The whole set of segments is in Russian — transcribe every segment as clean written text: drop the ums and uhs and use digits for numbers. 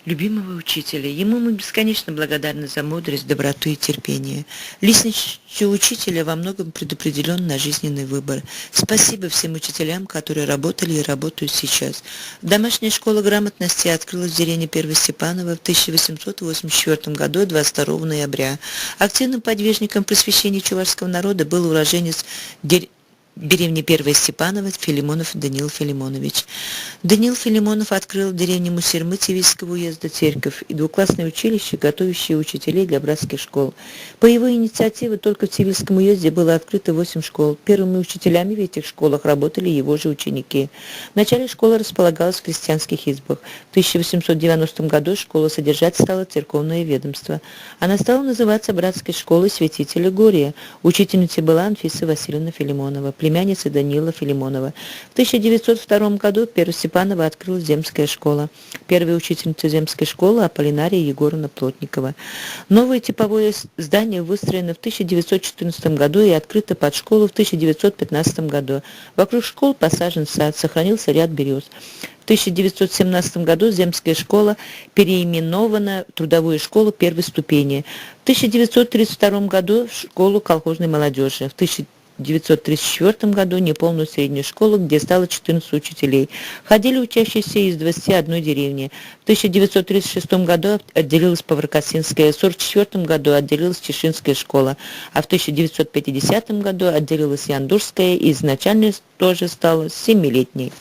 любимого учителя. Ему мы бесконечно благодарны за мудрость, доброту и терпение. Личностью учителя во многом предопределен наш жизненный выбор. Спасибо всем учителям, которые работали и работают сейчас. Домашняя школа грамотности открылась в деревне Первостепаново в 1884 году, 22 ноября. Активным подвижником просвещения чувашского народа был уроженец деревни Первостепаново Филимонов Даниил Филимонович. Даниил Филимонов открыл в деревне Мусермы Цивильского уезда церковь и двуклассное училище, готовящее учителей для братских школ. По его инициативе только в Цивильском уезде было открыто 8 школ. Первыми учителями в этих школах работали его же ученики. Вначале школа располагалась в крестьянских избах. В 1890 году школу содержать стало церковное ведомство. Она стала называться братской школой святителя Гория. Учительницей была Анфиса Васильевна Филимонова, племянница Даниила Филимонова. В 1902 году в Первостепаново открылась земская школа. Первая учительница земской школы Аполлинария Егоровна Плотникова. Новое типовое здание выстроено в 1914 году и открыто под школу в 1915 году. Вокруг школ посажен сад, сохранился ряд берез. В 1917 году земская школа переименована в трудовую школу первой ступени. В 1932 году в школу колхозной молодежи. В 1934 году неполную среднюю школу, где стало 14 учителей. Ходили учащиеся из 21 деревни. В 1936 году отделилась Паврокосинская, в 1944 году отделилась Чешинская школа, а в 1950 году отделилась Яндушская и изначально тоже стала 7-летней.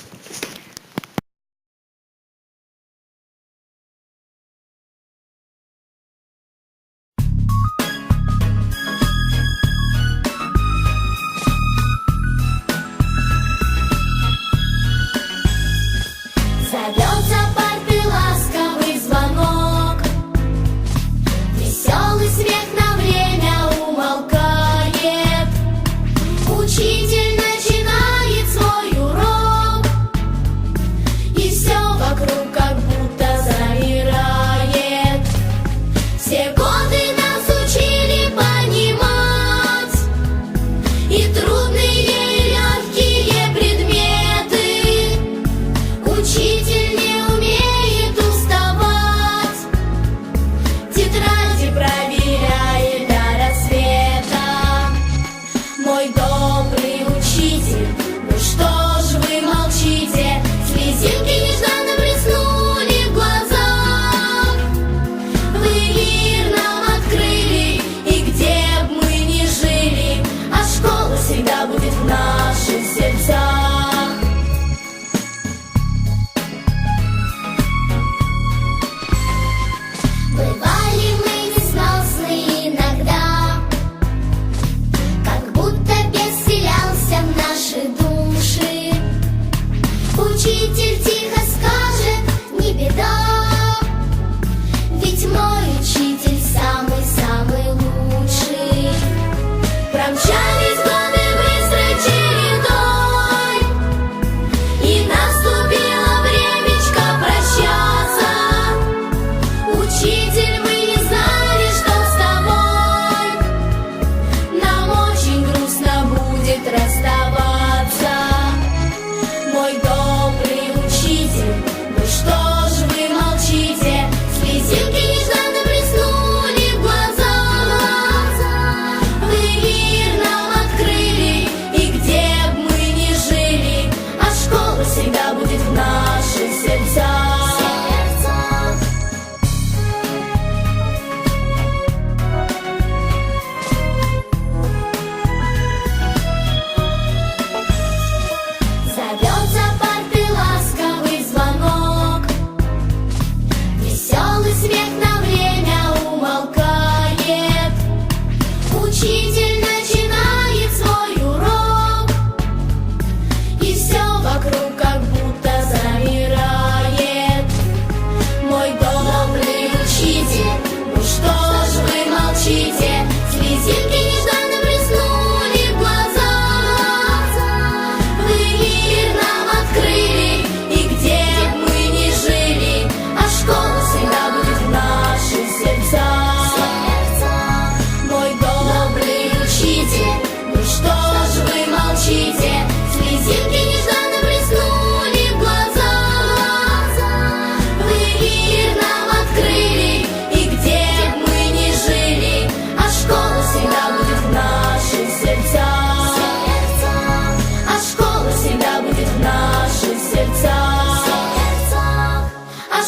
Учитель начинает свой урок. Учитель не умеет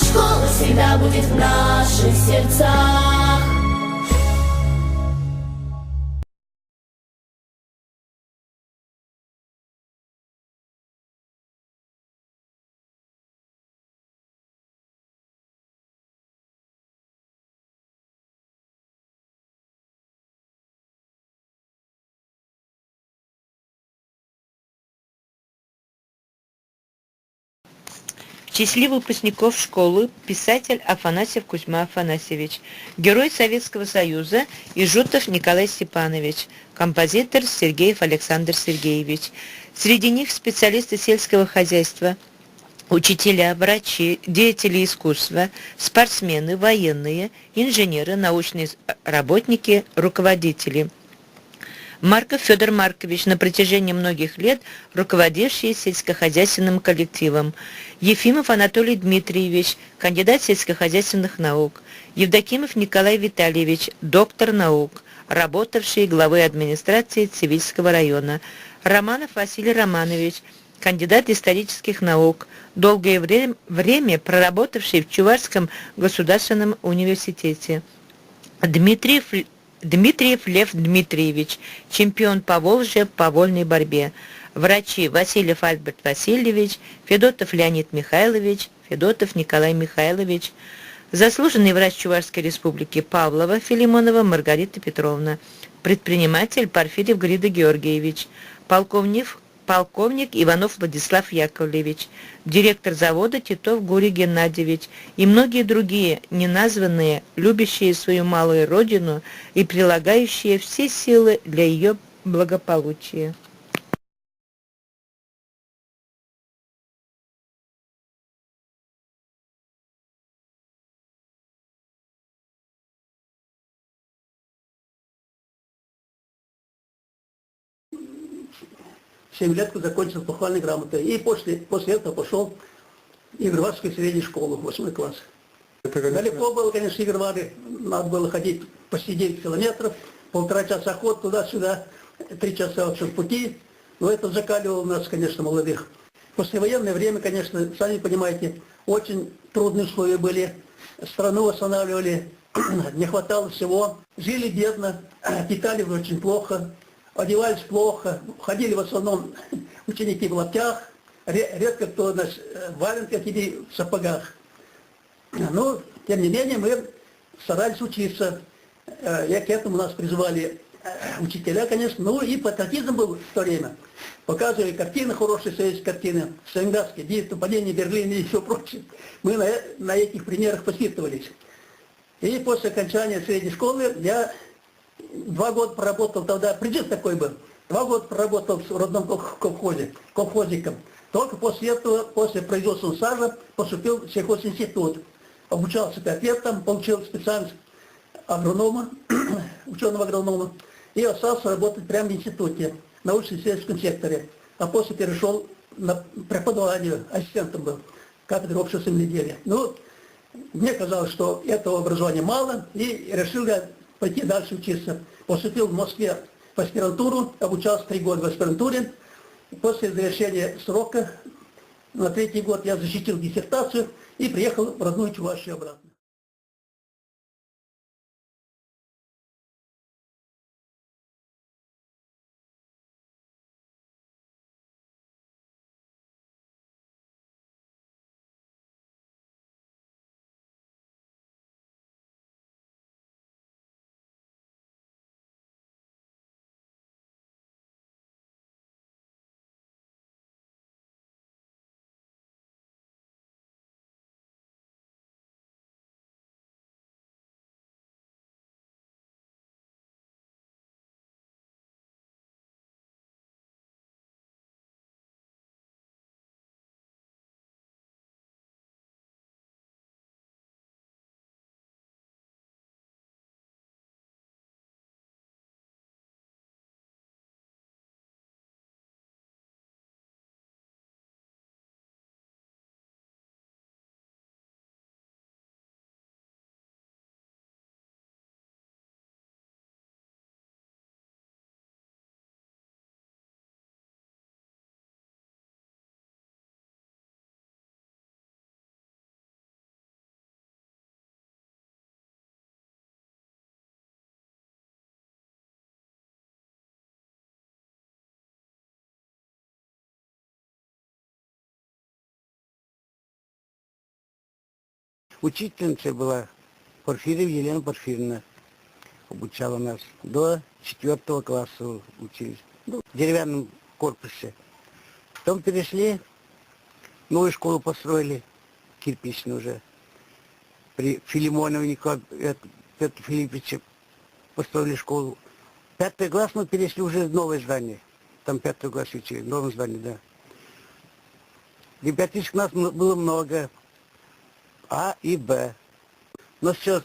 школа всегда будет в наших сердцах. В числе выпускников школы писатель Афанасьев Кузьма Афанасьевич, герой Советского Союза Ижутов Николай Степанович, композитор Сергеев Александр Сергеевич. Среди них специалисты сельского хозяйства, учителя, врачи, деятели искусства, спортсмены, военные, инженеры, научные работники, руководители. Марков Федор Маркович, на протяжении многих лет руководивший сельскохозяйственным коллективом. Ефимов Анатолий Дмитриевич, кандидат сельскохозяйственных наук. Евдокимов Николай Витальевич, доктор наук, работавший главой администрации Цивильского района. Романов Василий Романович, кандидат исторических наук, долгое время проработавший в Чувашском государственном университете. Дмитриев Лев Дмитриевич, чемпион Поволжья по вольной борьбе. Врачи: Васильев Альберт Васильевич, Федотов Леонид Михайлович, Федотов Николай Михайлович. Заслуженный врач Чувашской республики Павлова Филимонова Маргарита Петровна. Предприниматель Порфирьев Грида Георгиевич. Полковник Иванов Владислав Яковлевич, директор завода Титов Гурий Геннадьевич и многие другие, неназванные, любящие свою малую родину и прилагающие все силы для ее благополучия. В 7 лет закончил похвальной грамотой. И после этого пошел в Игорвадскую среднюю школу, 8 класс. Далеко было, конечно, Игорвады. Надо было ходить почти 9 километров, 1,5 часа ход туда-сюда, 3 часа вообще в пути. Но это закаливало нас, конечно, молодых. В послевоенное время, конечно, сами понимаете, очень трудные условия были. Страну восстанавливали, не хватало всего. Жили бедно, питали очень плохо. Одевались плохо, ходили в основном ученики в лаптях, редко кто в валенках или в сапогах. Но, тем не менее, мы старались учиться. И к этому нас призывали учителя, конечно. Ну и патриотизм был в то время. Показывали картины, хорошие советские картины, Сталинградские битвы, падение Берлина и все прочее. Мы на этих примерах воспитывались. И после окончания средней школы я 2 года проработал тогда, призыв такой был, 2 года проработал в родном колхозе, колхозником. Только после этого, после производственного стажа, поступил в сельхозинститут. Обучался 5 лет там, получил специальность агронома, ученого агронома, и остался работать прямо в институте, в научно-исследовательском секторе. А после перешел на преподавание, ассистентом был, кафедры общего земледелия. Ну, мне казалось, что этого образования мало, и решил я пойти дальше учиться. Поступил в Москве в аспирантуру, обучался 3 года в аспирантуре. После завершения срока, на 3-й год, я защитил диссертацию и приехал в родную Чувашию обратно. Учительница была Порфирьева Елена Порфирьевна. Обучала нас. До 4 класса учились. Ну, в деревянном корпусе. Потом перешли, новую школу построили, кирпичную уже. При Филимонове Петре Филипповиче построили школу. 5 класс мы перешли уже в новое здание. Там 5 класс учили, в новом здании, да. Ребятишек у нас было много. А и Б. Но все,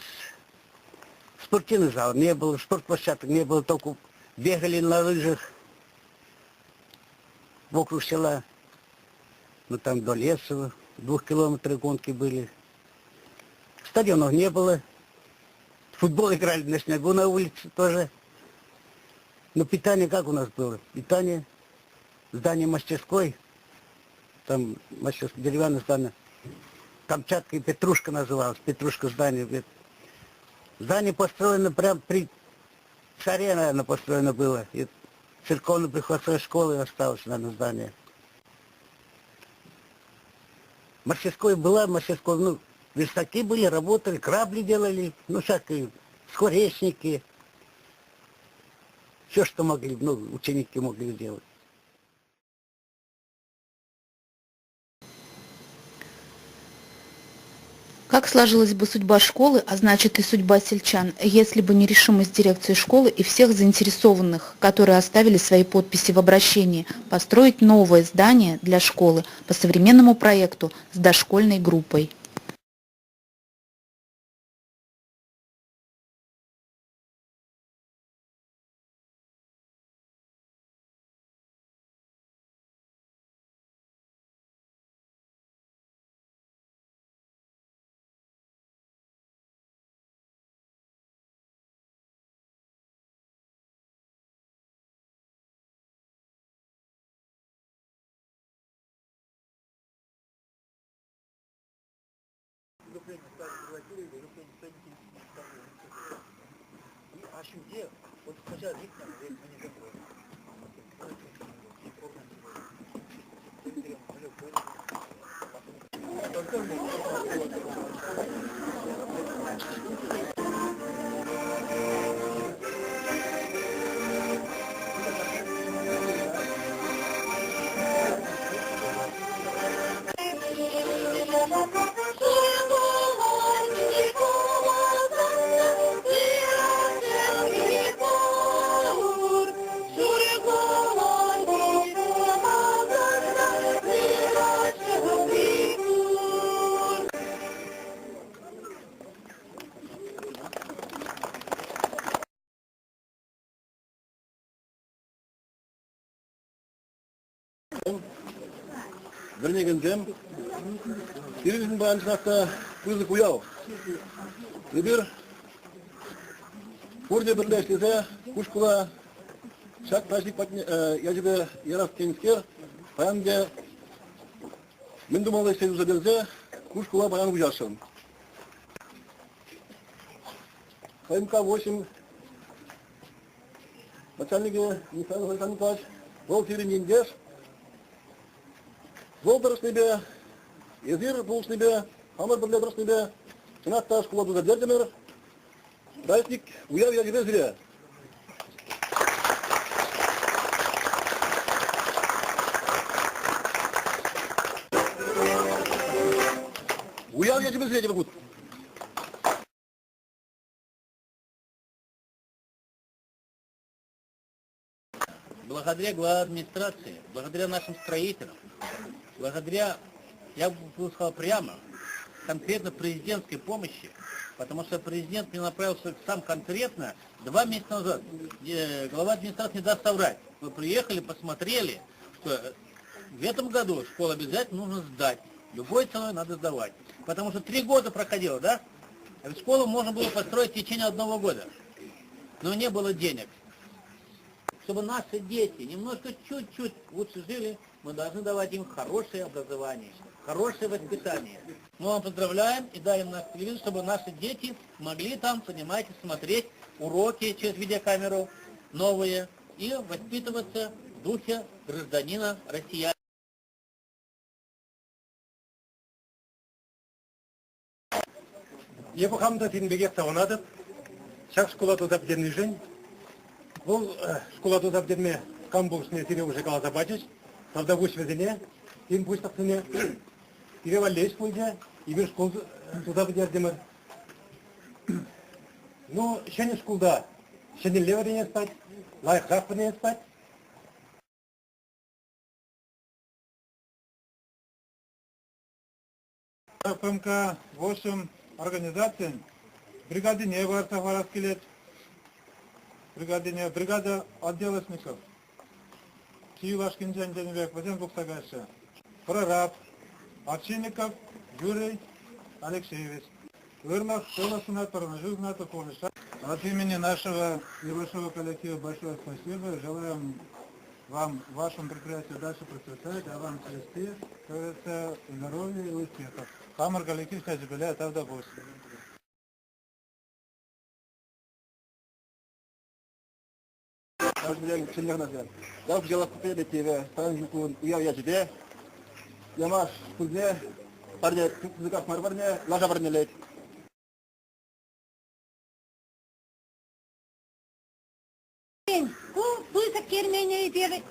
спортивный зал не было, спортплощадок не было, только бегали на лыжах вокруг села. Ну там до леса, 2 километров гонки были. Стадионов не было. Футбол играли на снегу на улице тоже. Но питание как у нас было? Питание, здание мастерской, там деревянное здание, Камчатка и Петрушка называлось, Петрушка здание. Здание построено прямо при царе, наверное, построено было. И церковно-приходской школы осталось, наверное, здание. Мастерской была, мастерской, ну, верстаки были, работали, крабли делали, ну, всякие, скворечники. Все, что могли, ну, ученики могли делать. Как сложилась бы судьба школы, а значит и судьба сельчан, если бы не решимость дирекции школы и всех заинтересованных, которые оставили свои подписи в обращении, построить новое здание для школы по современному проекту с дошкольной группой? Бірнегендем, терездің бағыншынақта күзік ұяу. Ебір, көрде бірлештезе, күшкіла, шак ташlik яжыбе ярас кеңіскер, паянде, мен думалдай сезузе берзе, күшкіла баян бұжашын. КМК-8, начальники Михаил Александрович, был Сиренин Жол дұрыснебе, езір бұлыснебе, хамыр бірле дұрыснебе, шынақта школа дәрдемір, дайсник ұяу яжыбе зіре. Уяв яжыбе зіре деп бұд. Благодаря главной администрации, благодаря нашим строителям, благодаря, я бы сказал прямо, конкретно президентской помощи, потому что президент мне направился сам конкретно 2 месяца назад. Глава администрации не даст соврать. Мы приехали, посмотрели, что в этом году школу обязательно нужно сдать. Любой ценой надо сдавать. Потому что 3 года проходило, да? А ведь школу можно было построить в течение 1 года. Но не было денег. Чтобы наши дети немножко чуть-чуть лучше жили, мы должны давать им хорошее образование, хорошее воспитание. Мы вам поздравляем и даем наш телевизор, чтобы наши дети могли там, понимаете, смотреть уроки через видеокамеру новые и воспитываться в духе гражданина россиянина. Епухамда тинбеге савынадып, шақ школа тозап дерні жын. Бұл школа тозап дерме камбушне тире уже кала забачыш, правда буш везене, тин буш тақсыне, тире валлеш пойдя, и бір школ тозап дердемір. Ну, шәне школда, шәне леверіне спать, лайық жақпыне спать. ФМК 8 организаций, бригады не барса вараскелет, бригада отделочников, Силашкин Джанджанбек, Вазен Бухтагаши, прораб, Овчинников Юрий Алексеевич. Вермах, Солосунат, Парнажузнатов, Помеша. От имени нашего небольшого коллектива большое спасибо. Желаем вам, вашему предприятию дальше процветать, а вам счастья, здоровья и успехов. Хамар коллектив Хазибеля Тавдабус. Дав дела купили тебе, станжику уявляете, ямаш кузне, парня кузыках марварне, лажа варнелет. Bu buysa kermeni bir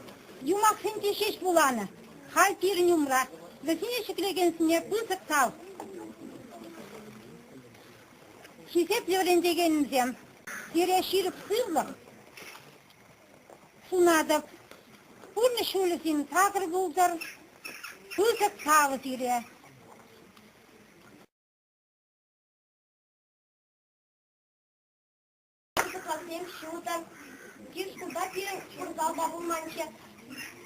yumak senti şiş bulana. Hal bir numara. Ve seni şükregensin buysa sal. Şisep öğreneceğinizim. Yere şirip sığlık. Sunadıp. Bunu şöylesin takır buldur. Buysa sağız yere. Совсем шуток. Киршкуда пирен спортзалда булманчы.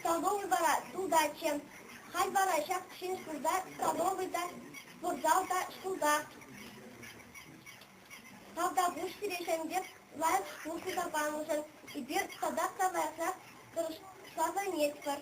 Столовый бара судачы. Хай бара шак кишин шурда, столовыйда, спортзалда шуда. Правда, буш тирешен деп, лайк шкуркуда банушен. И бир садакта варса, кырышла нет бар.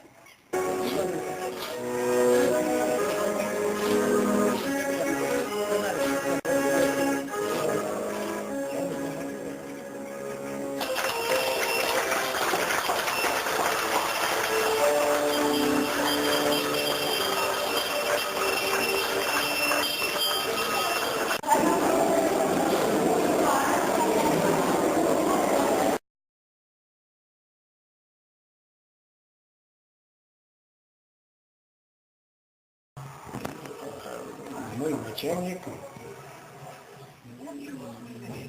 Мой начальник,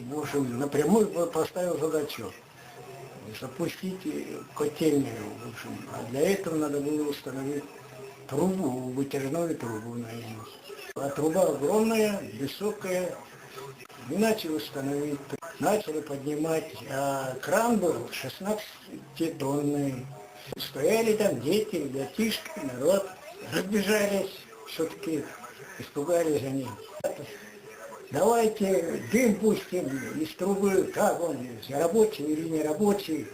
в общем, напрямую поставил задачу запустить котельную, в общем, а для этого надо было установить трубу, вытяжную трубу на нее. А труба огромная, высокая, и начали установить, начали поднимать, а кран был 16-тонный. Стояли там дети, ребятишки, народ, разбежались, все-таки испугались они. Давайте дым пустим из трубы, как он, рабочий или не рабочий.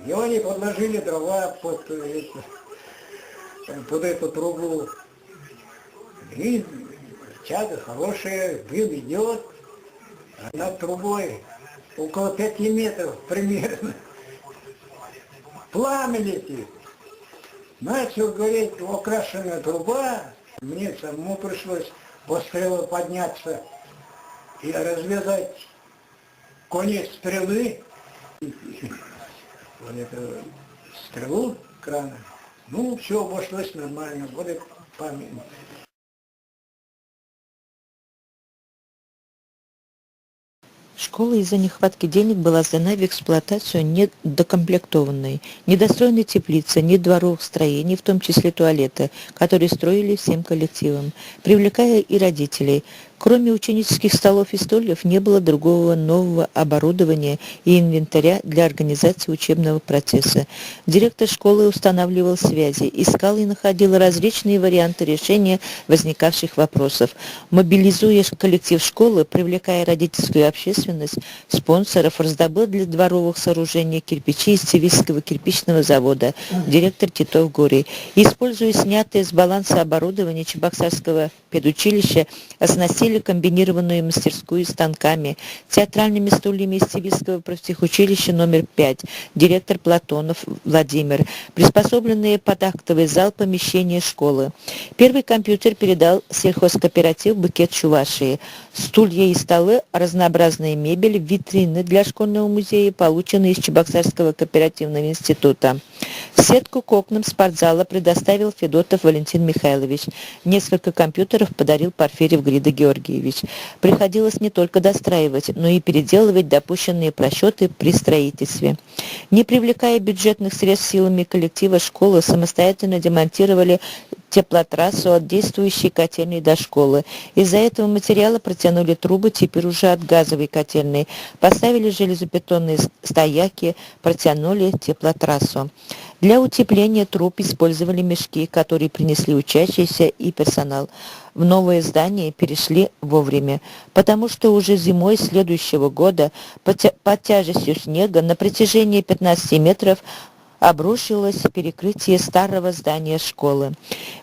И они подложили дрова под эту трубу. И тяга хорошая, дым идет, а над трубой около 5 метров примерно. Пламя летит. Начал гореть окрашенная труба. Мне самому пришлось по стрелу подняться и развязать конец стрелы. Вот эту стрелу крана. Ну, все обошлось нормально. Вот это память. Школа из-за нехватки денег была сдана в эксплуатацию недокомплектованной. Недостроены теплицы, нет дворовых строений, в том числе туалеты, которые строили всем коллективом, привлекая и родителей. Кроме ученических столов и стульев не было другого нового оборудования и инвентаря для организации учебного процесса. Директор школы устанавливал связи, искал и находил различные варианты решения возникавших вопросов, мобилизуя коллектив школы, привлекая родительскую общественность, спонсоров, раздобыл для дворовых сооружений кирпичи из Цивильского кирпичного завода, директор Титов Горий. Используя снятое с баланса оборудование Чебоксарского педучилища, оснастили оснастили комбинированную мастерскую станками, театральными стульями из Сибирского профтехучилища номер 5, директор Платонов Владимир, приспособленные под актовый зал помещения школы. Первый компьютер передал сельхозкооператив «Букет Чувашии». Стулья и столы, разнообразная мебель, витрины для школьного музея, полученные из Чебоксарского кооперативного института. Сетку к окнам спортзала предоставил Федотов Валентин Михайлович. Несколько компьютеров подарил Порфирьев Грида Георгиевич. Приходилось не только достраивать, но и переделывать допущенные просчеты при строительстве. Не привлекая бюджетных средств силами коллектива школы, самостоятельно демонтировали теплотрассу от действующей котельной до школы. Из-за этого материала протянули трубы теперь уже от газовой котельной, поставили железобетонные стояки, протянули теплотрассу. Для утепления труб использовали мешки, которые принесли учащиеся и персонал. В новое здание перешли вовремя, потому что уже зимой следующего года под тяжестью снега на протяжении 15 метров обрушилось перекрытие старого здания школы.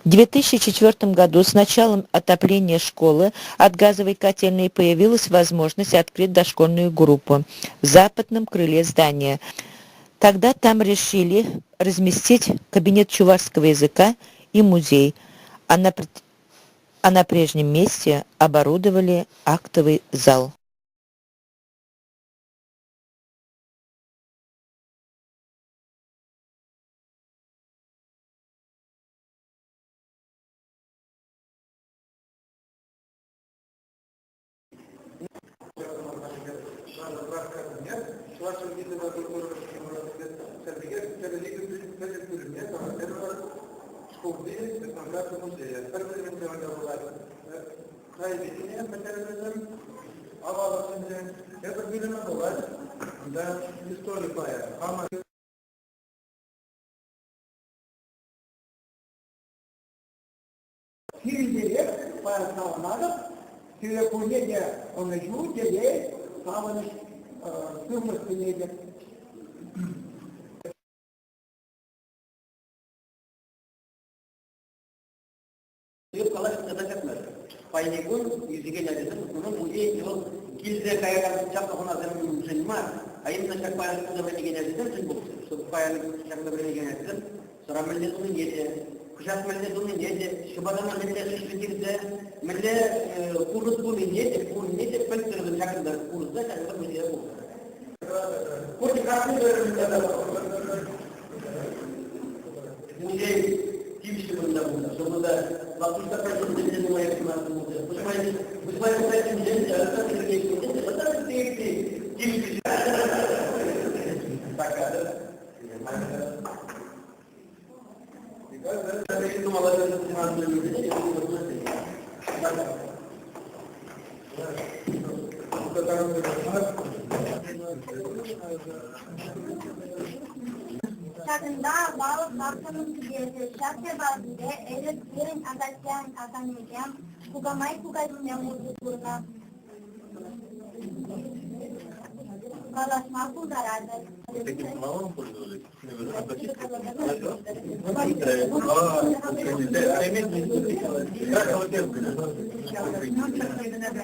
В 2004 году с началом отопления школы от газовой котельной появилась возможность открыть дошкольную группу в западном крыле здания. Тогда там решили разместить кабинет чувашского языка и музей, а на прежнем месте оборудовали актовый зал. Директ по Саламадов, Тюрекунеде, он и жмут, где самый сумасшедший. Yok kalaş kazanacaklar. Paylaşım yüzüge geldi. Bunun muzeye yol gilde kayadan çapta ona zaman müşenma. Ayın da çak paylaşım da beni geldi. Sen bu su paylaşım çak da beni geldi. Sonra millet onun yedi. Kuşak millet onun yedi. Şubat'ta millet şişirdi. Millet kuruz bunu yedi. Kuruz yedi. Peltleri çak da kuruz da çak da millet bu. Kuruz kapı verir. Muzey kimse bunda. Sonunda Waktu kita presiden mulai kemarin, musibah presiden jalan terjadi, betul terjadi. Itu malah Kadında bağlı bakımın gidiyesi, şartı bazında elektlerin adasyan atanmayacağım, kugamay kugayım yamurduğuna. Kalaşma kuldarardır. Peki sınava mı koyuyoruz?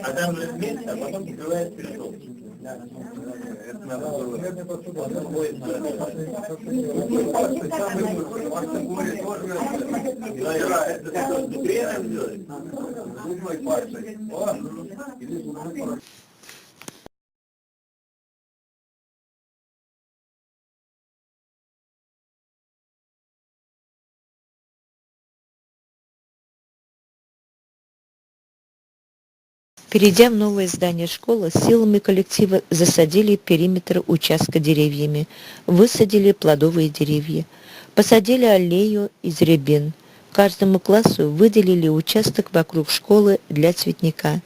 Adam resmi, потом открывает пришел. Перейдя в новое здание школы, силами коллектива засадили периметр участка деревьями, высадили плодовые деревья, посадили аллею из рябин. Каждому классу выделили участок вокруг школы для цветника.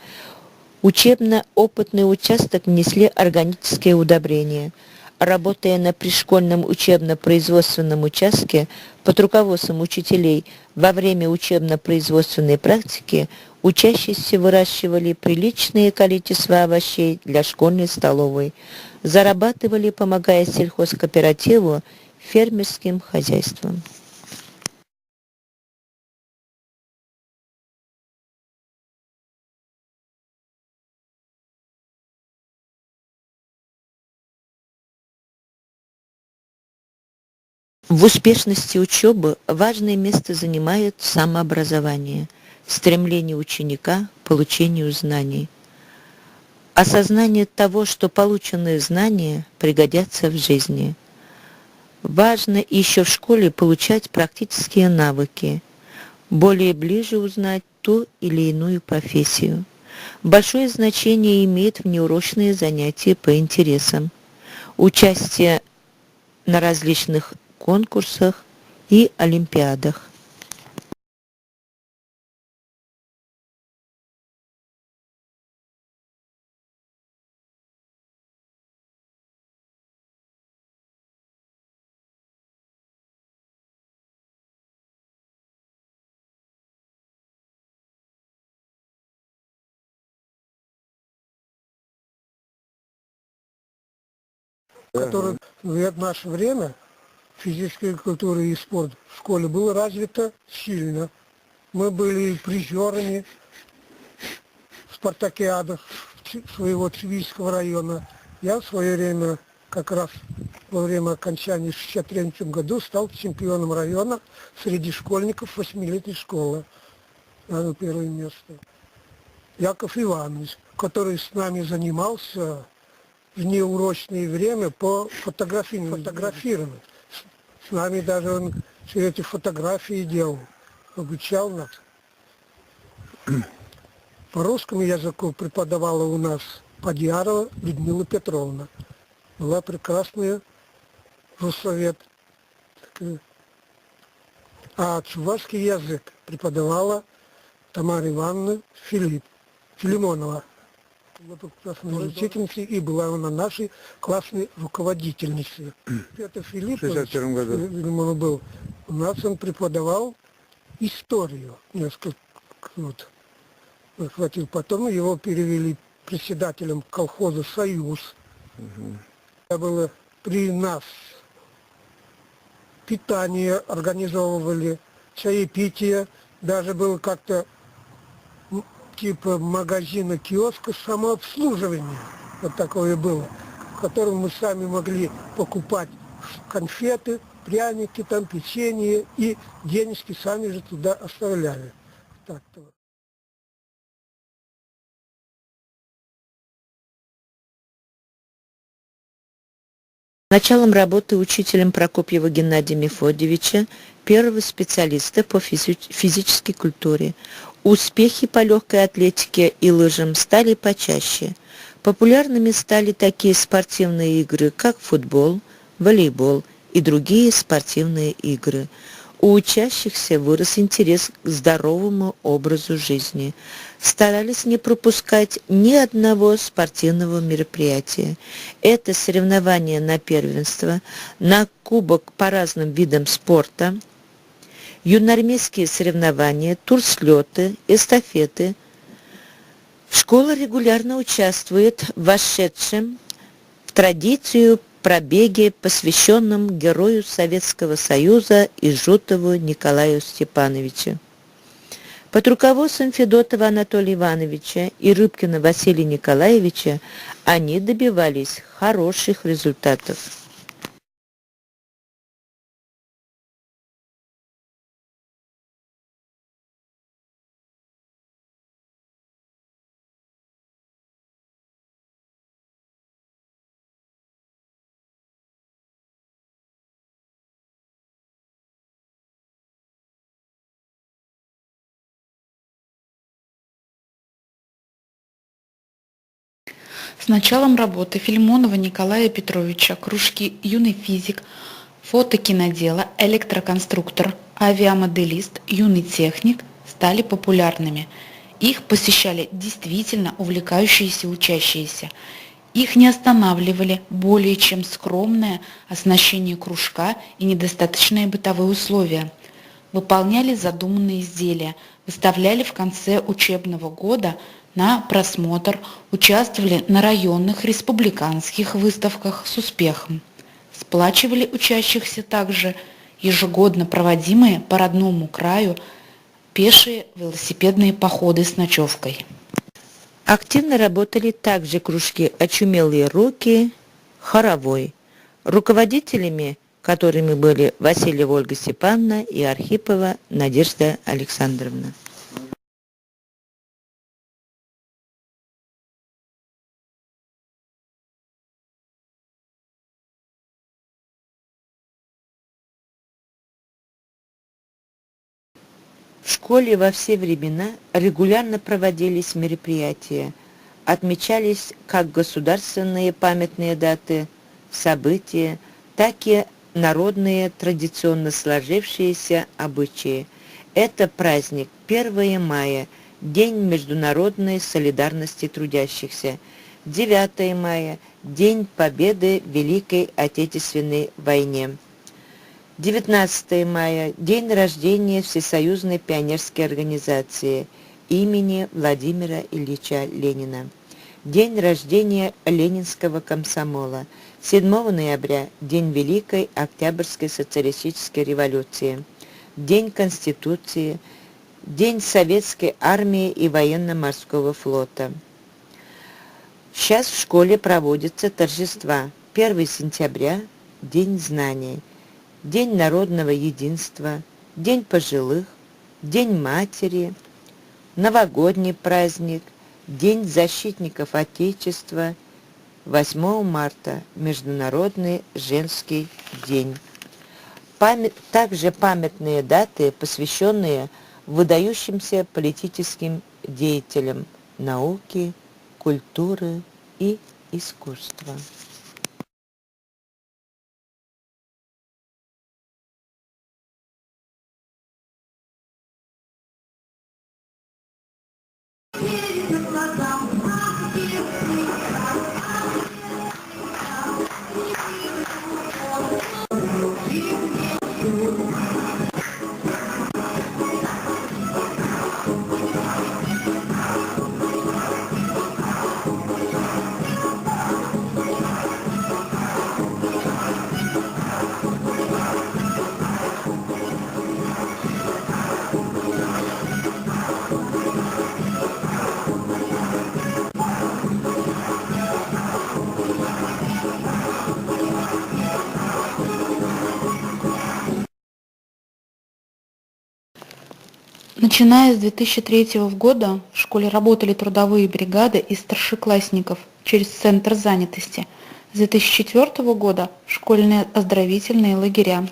Учебно-опытный участок внесли органические удобрения. Работая на пришкольном учебно-производственном участке под руководством учителей во время учебно-производственной практики учащиеся выращивали приличное количество овощей для школьной столовой, зарабатывали, помогая сельхозкооперативу, фермерским хозяйствам. В успешности учебы важное место занимает самообразование, стремление ученика к получению знаний, осознание того, что полученные знания пригодятся в жизни. Важно еще в школе получать практические навыки, более ближе узнать ту или иную профессию. Большое значение имеет внеурочные занятия по интересам, участие на различных конкурсах и олимпиадах. Который в наше время физическая культура и спорт в школе было развито сильно. Мы были призерами в спартакиадах своего Цивильского района. Я в свое время, как раз во время окончания в 1963 году, стал чемпионом района среди школьников 8-летней школы. Занял первое место. Яков Иванович, который с нами занимался в неурочное время по фотографированию. С нами даже он все эти фотографии делал, обучал нас. По русскому языку преподавала у нас Подьярова Людмила Петровна. Была прекрасная руссовед. А чувашский язык преподавала Тамара Ивановна Филимонова. Была прекрасной учительницей и была она нашей классной руководительницей. Петр Филиппович Филимонов был. У нас он преподавал историю несколько вот, выхватил. Потом его перевели председателем колхоза «Союз». Это было при нас питание организовывали, чаепитие, даже было как-то типа магазина, киоска самообслуживания, вот такое было, в котором мы сами могли покупать конфеты, пряники, там печенье и денежки сами же туда оставляли. Так-то. Началом работы учителем Прокопьева Геннадия Мефодьевича, первого специалиста по физической культуре. Успехи по легкой атлетике и лыжам стали почаще. Популярными стали такие спортивные игры, как футбол, волейбол и другие спортивные игры. У учащихся вырос интерес к здоровому образу жизни. Старались не пропускать ни одного спортивного мероприятия. Это соревнования на первенство, на кубок по разным видам спорта, юноармейские соревнования, турслеты, эстафеты. Школа регулярно участвует в вошедшем в традицию пробеге, посвященном герою Советского Союза Ижутову Николаю Степановичу. Под руководством Федотова Анатолия Ивановича и Рыбкина Василия Николаевича они добивались хороших результатов. С началом работы Филимонова Николая Петровича кружки «Юный физик», «Фотокинодела», «Электроконструктор», «Авиамоделист», «Юный техник» стали популярными. Их посещали действительно увлекающиеся учащиеся. Их не останавливали более чем скромное оснащение кружка и недостаточные бытовые условия. Выполняли задуманные изделия, выставляли в конце учебного года на просмотр, участвовали на районных республиканских выставках с успехом. Сплачивали учащихся также ежегодно проводимые по родному краю пешие велосипедные походы с ночевкой. Активно работали также кружки «Очумелые руки», «Хоровой». Руководителями которыми были Васильева Ольга Степановна и Архипова Надежда Александровна. В школе во все времена регулярно проводились мероприятия, отмечались как государственные памятные даты, события, так и народные традиционно сложившиеся обычаи. Это праздник 1 мая, День международной солидарности трудящихся, 9 мая, День Победы в Великой Отечественной войне, 19 мая – день рождения Всесоюзной пионерской организации имени Владимира Ильича Ленина, день рождения Ленинского комсомола, 7 ноября – день Великой Октябрьской социалистической революции, день Конституции, день Советской армии и военно-морского флота. Сейчас в школе проводятся торжества. 1 сентября – День знаний, День народного единства, День пожилых, День матери, новогодний праздник, День защитников Отечества, 8 марта – Международный женский день. Также памятные даты, посвященные выдающимся политическим деятелям науки, культуры и искусства. Начиная с 2003 года в школе работали трудовые бригады из старшеклассников через Центр занятости. С 2004 года школьные оздоровительные лагеря.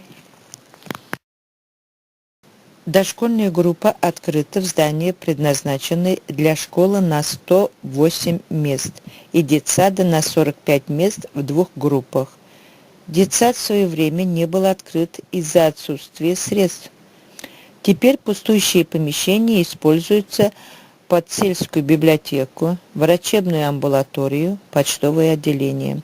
Дошкольная группа открыта в здании, предназначенной для школы на 108 мест и детсада на 45 мест в 2 группах. Детсад в свое время не был открыт из-за отсутствия средств. Теперь пустующие помещения используются под сельскую библиотеку, врачебную амбулаторию, почтовое отделение.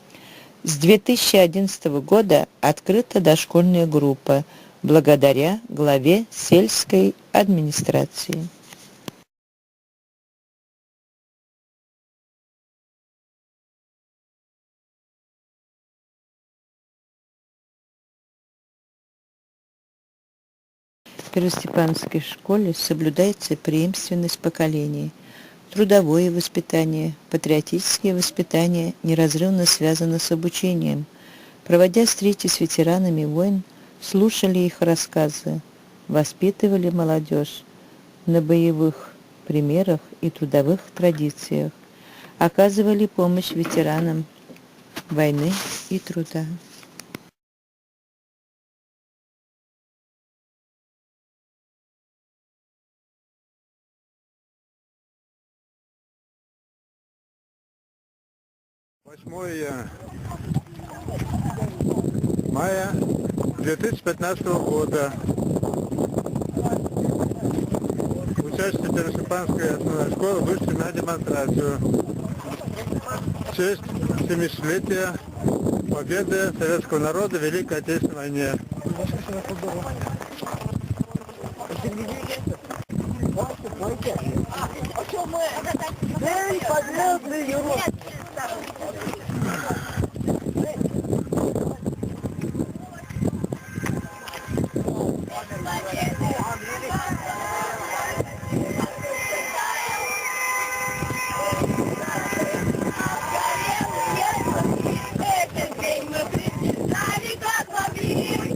С 2011 года открыта дошкольная группа благодаря главе сельской администрации. В Первостепановской школе соблюдается преемственность поколений. Трудовое воспитание, патриотическое воспитание неразрывно связано с обучением. Проводя встречи с ветеранами войн, слушали их рассказы, воспитывали молодежь на боевых примерах и трудовых традициях, оказывали помощь ветеранам войны и труда. Мая 2015 года. Участники Первостепановской основной школы вышли на демонстрацию в честь 70-летия победы советского народа в Великой Отечественной войне. Этот день мы признали как могли.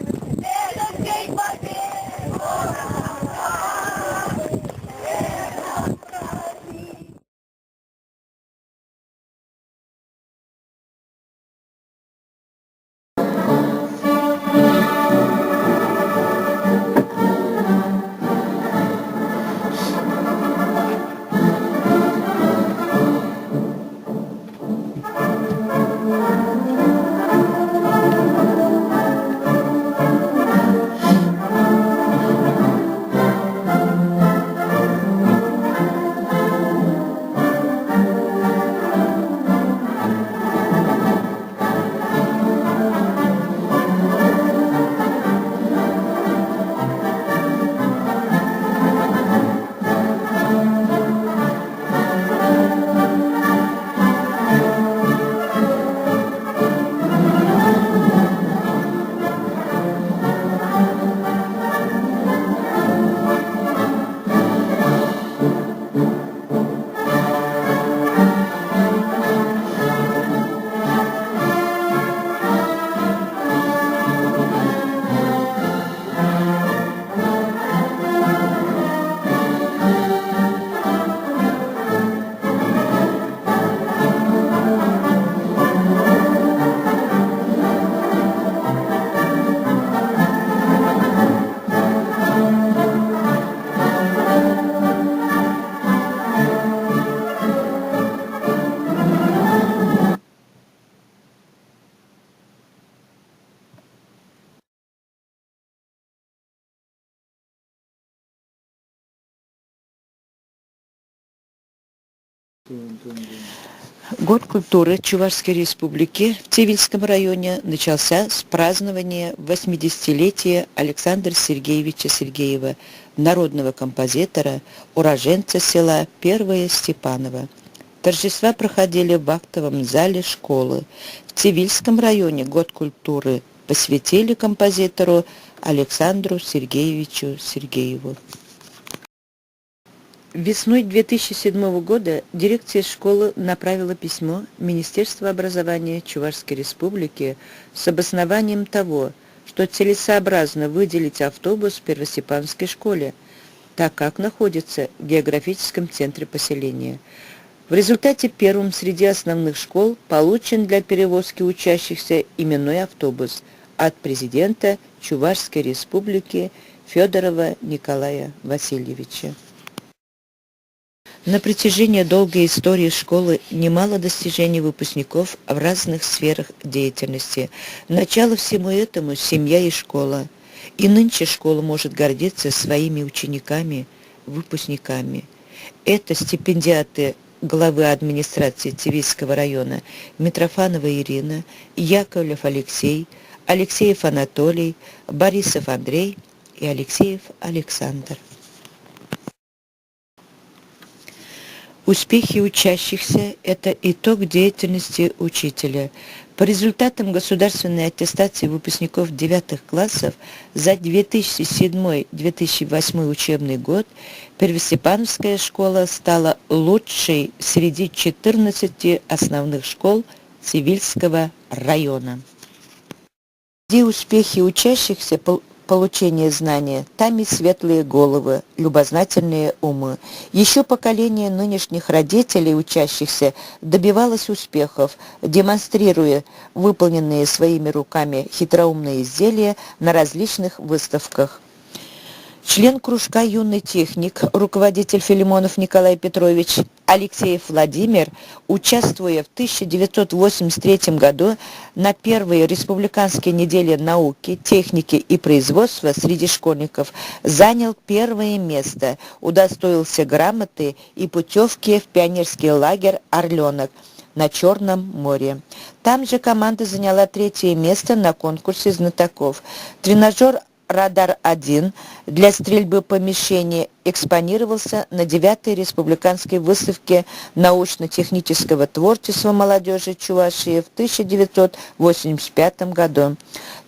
Год культуры Чувашской Республики в Цивильском районе начался с празднования 80-летия Александра Сергеевича Сергеева, народного композитора, уроженца села Первое Степаново. Торжества проходили в актовом зале школы. В Цивильском районе год культуры посвятили композитору Александру Сергеевичу Сергееву. Весной 2007 года дирекция школы направила письмо Министерству образования Чувашской Республики с обоснованием того, что целесообразно выделить автобус в Первостепанской школе, так как находится в географическом центре поселения. В результате первым среди основных школ получен для перевозки учащихся именной автобус от президента Чувашской Республики Федорова Николая Васильевича. На протяжении долгой истории школы немало достижений выпускников в разных сферах деятельности. Начало всему этому – семья и школа. И нынче школа может гордиться своими учениками, выпускниками. Это стипендиаты главы администрации Цивильского района Митрофанова Ирина, Яковлев Алексей, Алексеев Анатолий, Борисов Андрей и Алексеев Александр. Успехи учащихся – это итог деятельности учителя. По результатам государственной аттестации выпускников 9 классов за 2007-2008 учебный год Первостепановская школа стала лучшей среди 14 основных школ Цивильского района. Где успехи учащихся получение знания, там и светлые головы, любознательные умы. Еще поколение нынешних родителей учащихся добивалось успехов, демонстрируя выполненные своими руками хитроумные изделия на различных выставках. Член кружка «Юный техник», руководитель Филимонов Николай Петрович, Алексеев Владимир, участвуя в 1983 году на первой республиканской неделе науки, техники и производства среди школьников, занял первое место, удостоился грамоты и путевки в пионерский лагерь «Орленок» на Черном море. Там же команда заняла 3 место на конкурсе знатоков. Тренажер «Радар-1» для стрельбы по мишени экспонировался на 9-й республиканской выставке научно-технического творчества молодежи Чувашии в 1985 году.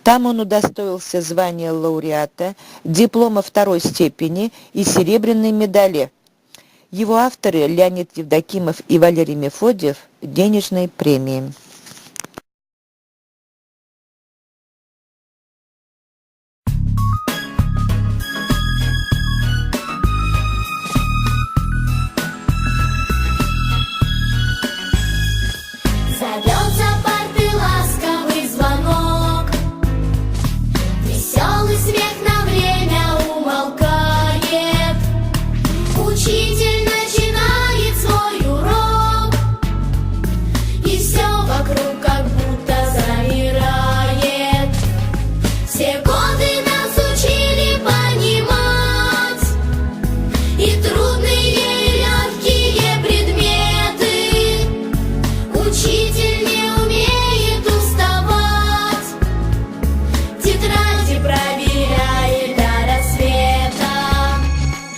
Там он удостоился звания лауреата, диплома 2-й степени и серебряной медали. Его авторы Леонид Евдокимов и Валерий Мефодьев – денежной премии.